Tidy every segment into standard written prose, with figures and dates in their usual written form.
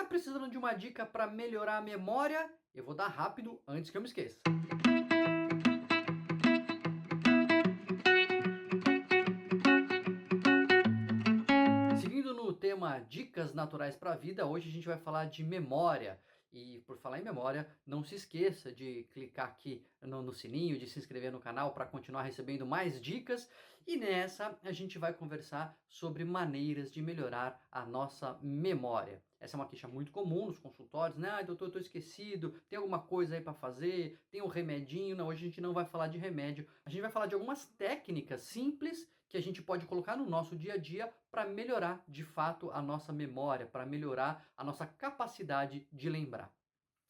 precisando de uma dica para melhorar a memória? Eu vou dar rápido antes que eu me esqueça. Seguindo no tema Dicas Naturais para a Vida, hoje a gente vai falar de memória. E por falar em memória, não se esqueça de clicar aqui no sininho, de se inscrever no canal para continuar recebendo mais dicas. E nessa a gente vai conversar sobre maneiras de melhorar a nossa memória. Essa é uma queixa muito comum nos consultórios, né? Ah, doutor, eu estou esquecido, tem alguma coisa aí para fazer, tem um remedinho. Não, hoje a gente não vai falar de remédio, a gente vai falar de algumas técnicas simples que a gente pode colocar no nosso dia a dia para melhorar de fato a nossa memória, para melhorar a nossa capacidade de lembrar.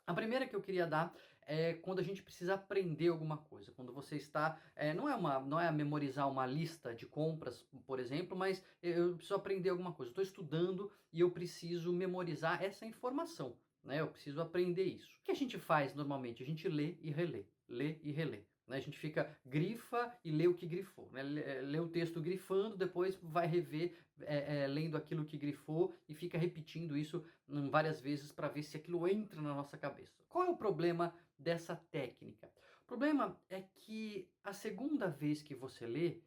A primeira que eu queria dar é quando a gente precisa aprender alguma coisa. Quando você está, não é memorizar uma lista de compras, por exemplo, mas eu preciso aprender alguma coisa. Estou estudando e eu preciso memorizar essa informação, né? Eu preciso aprender isso. O que a gente faz normalmente? A gente lê e relê. Né? A gente fica, grifa e lê o que grifou. Né? Lê o texto grifando, depois vai rever lendo aquilo que grifou e fica repetindo isso várias vezes para ver se aquilo entra na nossa cabeça. Qual é o problema dessa técnica? O problema é que a segunda vez que você lê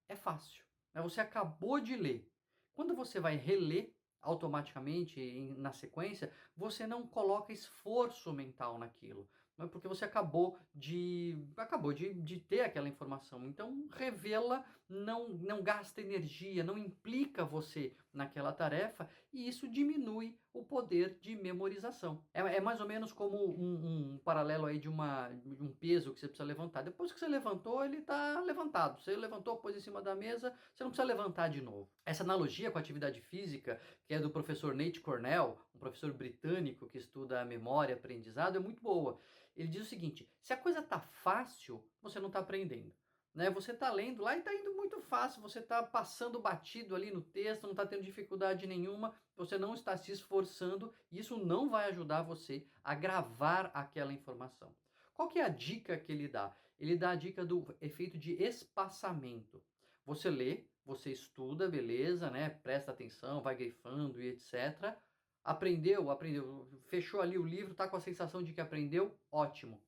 é fácil, né? Você acabou de ler. Quando você vai reler automaticamente na sequência, você não coloca esforço mental naquilo, né? Porque você acabou de ter aquela informação. Então, revê-la não gasta energia, não implica você naquela tarefa e isso diminui o poder de memorização. É mais ou menos como um paralelo aí de um peso que você precisa levantar. Depois que você levantou, ele está levantado. Você levantou, pôs em cima da mesa, você não precisa levantar de novo. Essa analogia com a atividade física, que é do professor Nate Cornell, um professor britânico que estuda a memória e aprendizado, é muito boa. Ele diz o seguinte: se a coisa está fácil, você não está aprendendo. Né? Você está lendo lá e está indo muito fácil, você está passando batido ali no texto, não está tendo dificuldade nenhuma, você não está se esforçando e isso não vai ajudar você a gravar aquela informação. Qual que é a dica que ele dá? Ele dá a dica do efeito de espaçamento. Você lê, você estuda, beleza, né? Presta atenção, vai grifando e etc. Aprendeu, fechou ali o livro, está com a sensação de que aprendeu, ótimo.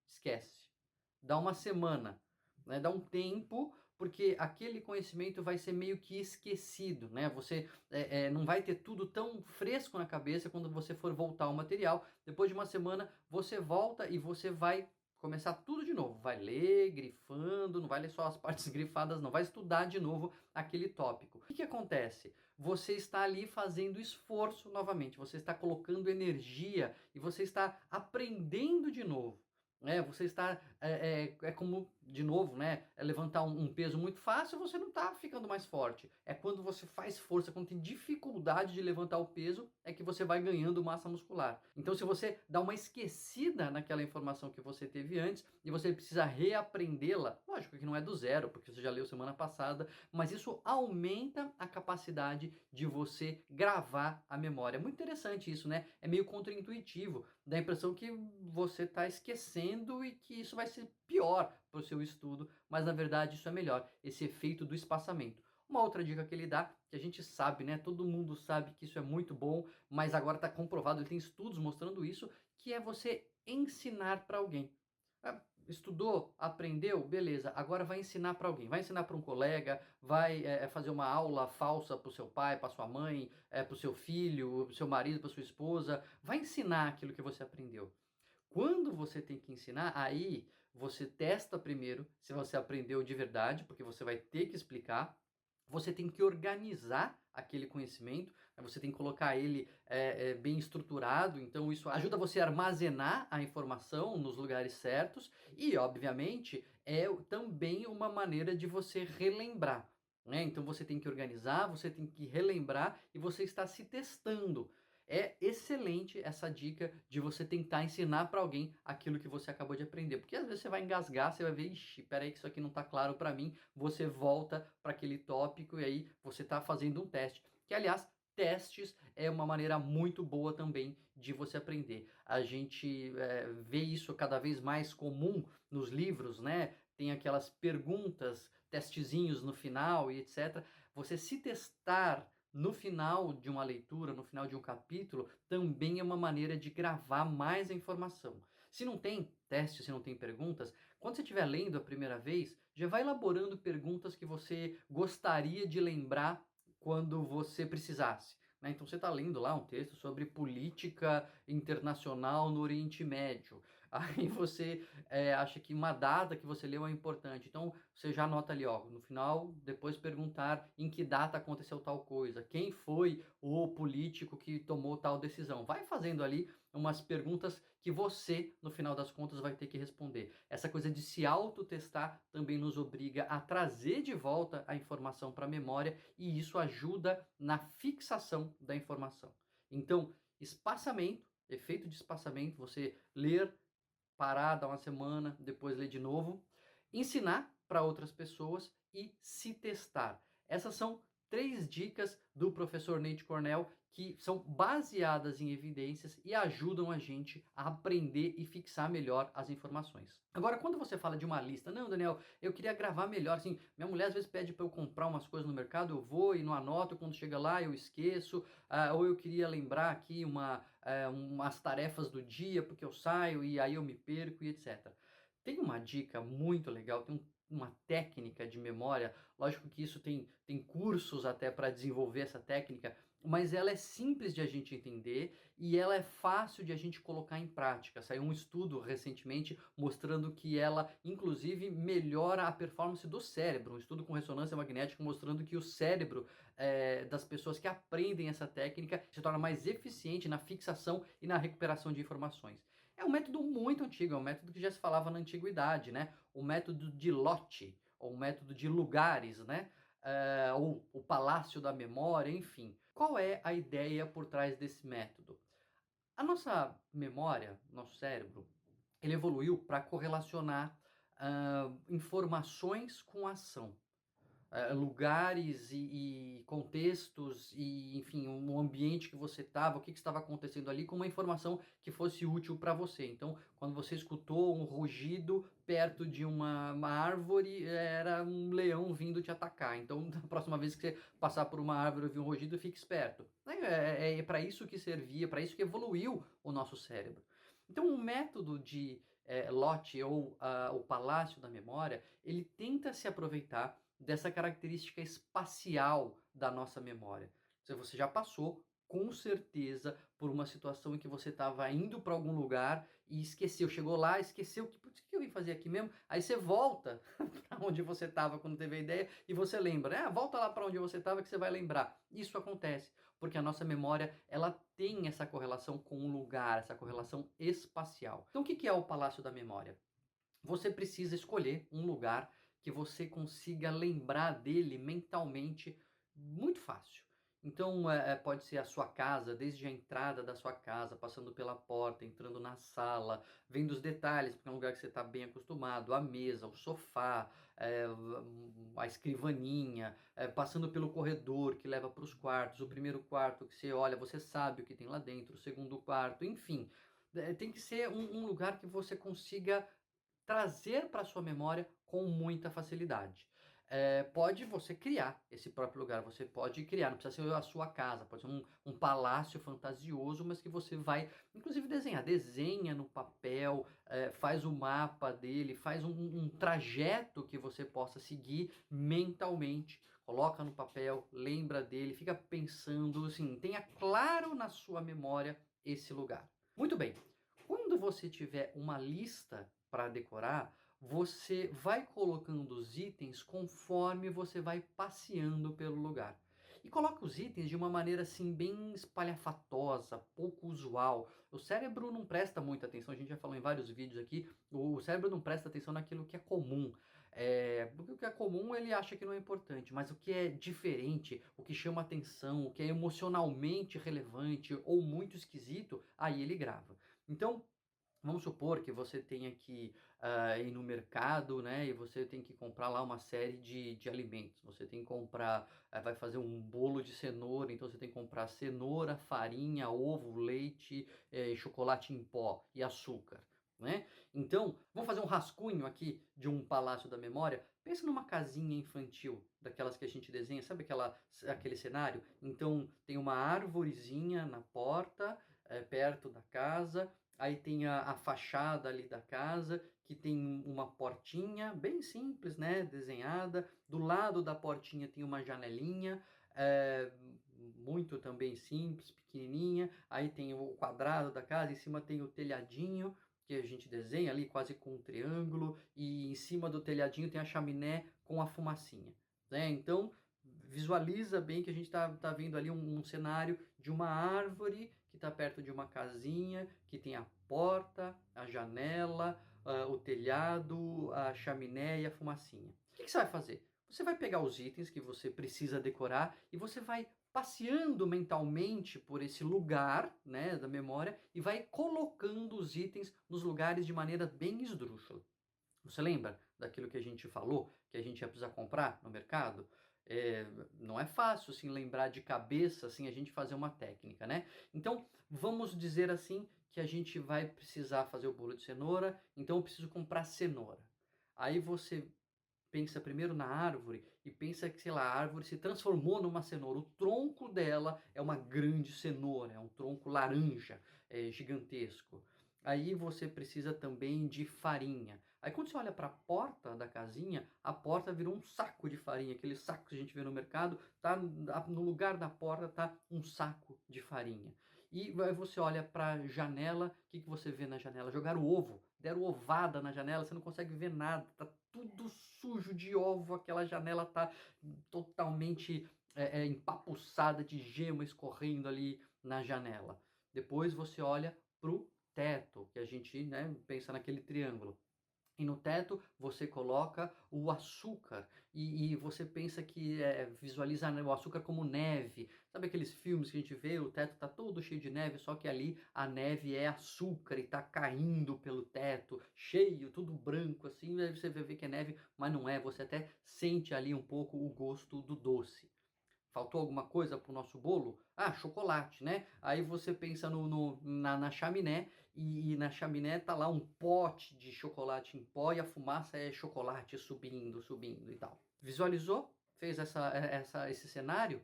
Esquece. Dá uma semana, né? Dá um tempo, porque aquele conhecimento vai ser meio que esquecido, né? Você não vai ter tudo tão fresco na cabeça quando você for voltar ao material. Depois de uma semana, você volta e você vai começar tudo de novo. Vai ler, grifando, não vai ler só as partes grifadas, não. Vai estudar de novo aquele tópico. O que acontece? Você está ali fazendo esforço novamente, você está colocando energia e você está aprendendo de novo. Você está, como, de novo, né, levantar um peso muito fácil, você não está ficando mais forte. É quando você faz força, quando tem dificuldade de levantar o peso, é que você vai ganhando massa muscular. Então, se você dá uma esquecida naquela informação que você teve antes, e você precisa reaprendê-la, lógico que não é do zero, porque você já leu semana passada, mas isso aumenta a capacidade de você gravar a memória. É muito interessante isso, né? É meio contraintuitivo, dá a impressão que você está esquecendo e que isso vai ser pior para o seu estudo, mas na verdade isso é melhor, esse efeito do espaçamento. Uma outra dica que ele dá, que a gente sabe, né? Todo mundo sabe que isso é muito bom, mas agora está comprovado, ele tem estudos mostrando isso, que é você ensinar para alguém. Estudou, aprendeu, beleza, agora vai ensinar para alguém, vai ensinar para um colega, vai fazer uma aula falsa para o seu pai, para sua mãe, para o seu filho, para o seu marido, para sua esposa, vai ensinar aquilo que você aprendeu. Quando você tem que ensinar, aí você testa primeiro se você aprendeu de verdade, porque você vai ter que explicar. Você tem que organizar aquele conhecimento, você tem que colocar ele bem estruturado, então isso ajuda você a armazenar a informação nos lugares certos e, obviamente, é também uma maneira de você relembrar. Né? Então você tem que organizar, você tem que relembrar e você está se testando. É excelente essa dica de você tentar ensinar para alguém aquilo que você acabou de aprender. Porque às vezes você vai engasgar, você vai ver, ixi, peraí que isso aqui não está claro para mim. Você volta para aquele tópico e aí você está fazendo um teste. Que, aliás, testes é uma maneira muito boa também de você aprender. A gente vê isso cada vez mais comum nos livros, né? Tem aquelas perguntas, testezinhos no final e etc. Você se testar no final de uma leitura, no final de um capítulo, também é uma maneira de gravar mais a informação. Se não tem teste, se não tem perguntas, quando você estiver lendo a primeira vez, já vai elaborando perguntas que você gostaria de lembrar quando você precisasse. Né? Então você está lendo lá um texto sobre política internacional no Oriente Médio. Aí você acha que uma data que você leu é importante. Então você já anota ali, ó, no final, depois perguntar em que data aconteceu tal coisa, quem foi o político que tomou tal decisão. Vai fazendo ali umas perguntas que você, no final das contas, vai ter que responder. Essa coisa de se autotestar também nos obriga a trazer de volta a informação para a memória e isso ajuda na fixação da informação. Então, espaçamento, efeito de espaçamento, você ler, parar, dar uma semana, depois ler de novo, ensinar para outras pessoas e se testar. Essas são 3 dicas do professor Nate Cornell que são baseadas em evidências e ajudam a gente a aprender e fixar melhor as informações. Agora, quando você fala de uma lista, não, Daniel, eu queria gravar melhor, assim, minha mulher às vezes pede para eu comprar umas coisas no mercado, eu vou e não anoto, quando chega lá eu esqueço, ou eu queria lembrar aqui umas tarefas do dia, porque eu saio e aí eu me perco e etc. Tem uma dica muito legal, tem uma técnica de memória, lógico que isso tem cursos até para desenvolver essa técnica, mas ela é simples de a gente entender e ela é fácil de a gente colocar em prática. Saiu um estudo recentemente mostrando que ela, inclusive, melhora a performance do cérebro. Um estudo com ressonância magnética mostrando que o cérebro das pessoas que aprendem essa técnica se torna mais eficiente na fixação e na recuperação de informações. É um método muito antigo, é um método que já se falava na antiguidade, né? O método de lote, ou o método de lugares, né? Ou o palácio da memória, enfim. Qual é a ideia por trás desse método? A nossa memória, nosso cérebro, ele evoluiu para correlacionar informações com ação. Lugares e contextos e, enfim, um ambiente que você estava, o que estava acontecendo ali, com uma informação que fosse útil para você. Então, quando você escutou um rugido perto de uma árvore, era um leão vindo te atacar. Então, da próxima vez que você passar por uma árvore e ouvir um rugido, fique esperto. É para isso que servia, para isso que evoluiu o nosso cérebro. Então, o método de Lote ou o palácio da memória, ele tenta se aproveitar dessa característica espacial da nossa memória. Se você já passou, com certeza, por uma situação em que você estava indo para algum lugar e esqueceu, chegou lá, esqueceu que, putz, o que eu vim fazer aqui mesmo? Aí você volta para onde você estava quando teve a ideia e você lembra, né? Volta lá para onde você estava que você vai lembrar. Isso acontece porque a nossa memória ela tem essa correlação com o lugar, essa correlação espacial. Então, o que é o Palácio da Memória? Você precisa escolher um lugar que você consiga lembrar dele mentalmente muito fácil. Então, pode ser a sua casa, desde a entrada da sua casa, passando pela porta, entrando na sala, vendo os detalhes, porque é um lugar que você está bem acostumado, a mesa, o sofá, a escrivaninha, passando pelo corredor que leva para os quartos, o primeiro quarto que você olha, você sabe o que tem lá dentro, o segundo quarto, enfim. Tem que ser um lugar que você consiga trazer para sua memória com muita facilidade. Pode você criar esse próprio lugar, você pode criar, não precisa ser a sua casa, pode ser um palácio fantasioso, mas que você vai, inclusive desenhar, desenha no papel, faz o mapa dele, faz um trajeto que você possa seguir mentalmente, coloca no papel, lembra dele, fica pensando, assim, tenha claro na sua memória esse lugar. Muito bem, quando você tiver uma lista para decorar, você vai colocando os itens conforme você vai passeando pelo lugar. E coloca os itens de uma maneira assim bem espalhafatosa, pouco usual. O cérebro não presta muita atenção, a gente já falou em vários vídeos aqui, o cérebro não presta atenção naquilo que é comum. Porque o que é comum ele acha que não é importante, mas o que é diferente, o que chama atenção, o que é emocionalmente relevante ou muito esquisito, aí ele grava. Então, vamos supor que você tenha que ir no mercado, né? E você tem que comprar lá uma série de alimentos. Você tem que comprar, vai fazer um bolo de cenoura, então você tem que comprar cenoura, farinha, ovo, leite, chocolate em pó e açúcar. né? Então, vamos fazer um rascunho aqui de um palácio da memória. Pensa numa casinha infantil, daquelas que a gente desenha, sabe aquele cenário? Então, tem uma arvorezinha na porta, perto da casa, aí tem a fachada ali da casa, que tem uma portinha bem simples, né, desenhada. Do lado da portinha tem uma janelinha, é, muito também simples, pequenininha. Aí tem o quadrado da casa, em cima tem o telhadinho, que a gente desenha ali quase com um triângulo, e em cima do telhadinho tem a chaminé com a fumacinha, né? Então, visualiza bem que a gente tá vendo ali um cenário de uma árvore que está perto de uma casinha, que tem a porta, a janela, o telhado, a chaminé e a fumacinha. O que você vai fazer? Você vai pegar os itens que você precisa decorar e você vai passeando mentalmente por esse lugar, né, da memória, e vai colocando os itens nos lugares de maneira bem esdrúxula. Você lembra daquilo que a gente falou, que a gente ia precisar comprar no mercado? Não é fácil assim lembrar de cabeça, assim, a gente fazer uma técnica, né? Então, vamos dizer assim que a gente vai precisar fazer o bolo de cenoura, então eu preciso comprar cenoura. Aí você pensa primeiro na árvore e pensa que, sei lá, a árvore se transformou numa cenoura. O tronco dela é uma grande cenoura, é um tronco laranja, gigantesco. Aí você precisa também de farinha. Aí quando você olha para a porta da casinha, a porta virou um saco de farinha. Aquele saco que a gente vê no mercado, tá no lugar da porta tá um saco de farinha. E aí você olha para a janela, o que você vê na janela? Jogaram ovo, deram ovada na janela, você não consegue ver nada, tá tudo sujo de ovo, aquela janela tá totalmente empapuçada de gema escorrendo ali na janela. Depois você olha pro teto, que a gente, né, pensa naquele triângulo. E no teto você coloca o açúcar e você pensa que visualiza o açúcar como neve. Sabe aqueles filmes que a gente vê, o teto está todo cheio de neve, só que ali a neve é açúcar e está caindo pelo teto, cheio, tudo branco assim. Aí você vê que é neve, mas não é. Você até sente ali um pouco o gosto do doce. Faltou alguma coisa para o nosso bolo? Ah, chocolate, né? Aí você pensa na chaminé e na chaminé tá lá um pote de chocolate em pó e a fumaça é chocolate subindo, subindo e tal. Visualizou? Fez esse cenário?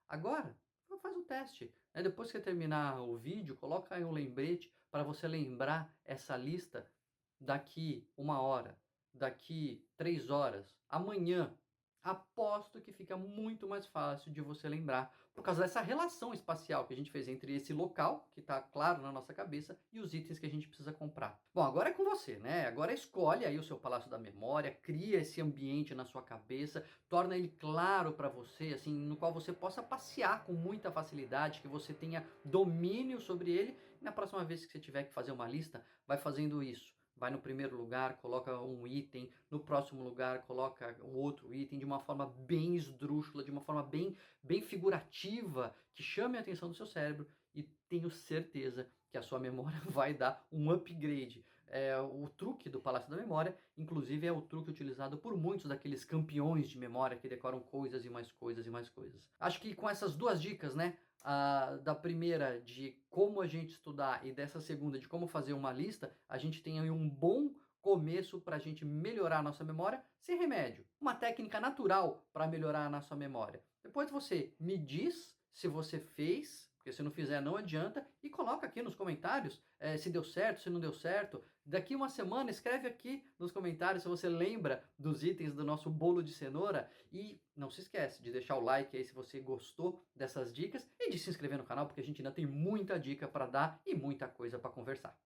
Agora, faz o teste. Né? Depois que terminar o vídeo, coloca aí um lembrete para você lembrar essa lista daqui 1 hora, daqui 3 horas, amanhã. Aposto que fica muito mais fácil de você lembrar, por causa dessa relação espacial que a gente fez entre esse local, que está claro na nossa cabeça, e os itens que a gente precisa comprar. Bom, agora é com você, né? Agora escolhe aí o seu Palácio da Memória, cria esse ambiente na sua cabeça, torna ele claro para você, assim, no qual você possa passear com muita facilidade, que você tenha domínio sobre ele, e na próxima vez que você tiver que fazer uma lista, vai fazendo isso. Vai no primeiro lugar, coloca um item, no próximo lugar coloca o outro item de uma forma bem esdrúxula, de uma forma bem figurativa, que chame a atenção do seu cérebro e tenho certeza que a sua memória vai dar um upgrade. O truque do Palácio da Memória, inclusive, é o truque utilizado por muitos daqueles campeões de memória que decoram coisas e mais coisas e mais coisas. Acho que com essas duas dicas, né? Da primeira de como a gente estudar e dessa segunda de como fazer uma lista, a gente tem aí um bom começo para a gente melhorar a nossa memória sem remédio. Uma técnica natural para melhorar a nossa memória. Depois você me diz se você fez, porque se não fizer não adianta, e coloca aqui nos comentários se deu certo, se não deu certo. Daqui uma semana escreve aqui nos comentários se você lembra dos itens do nosso bolo de cenoura. E não se esquece de deixar o like aí se você gostou dessas dicas e de se inscrever no canal, porque a gente ainda tem muita dica para dar e muita coisa para conversar.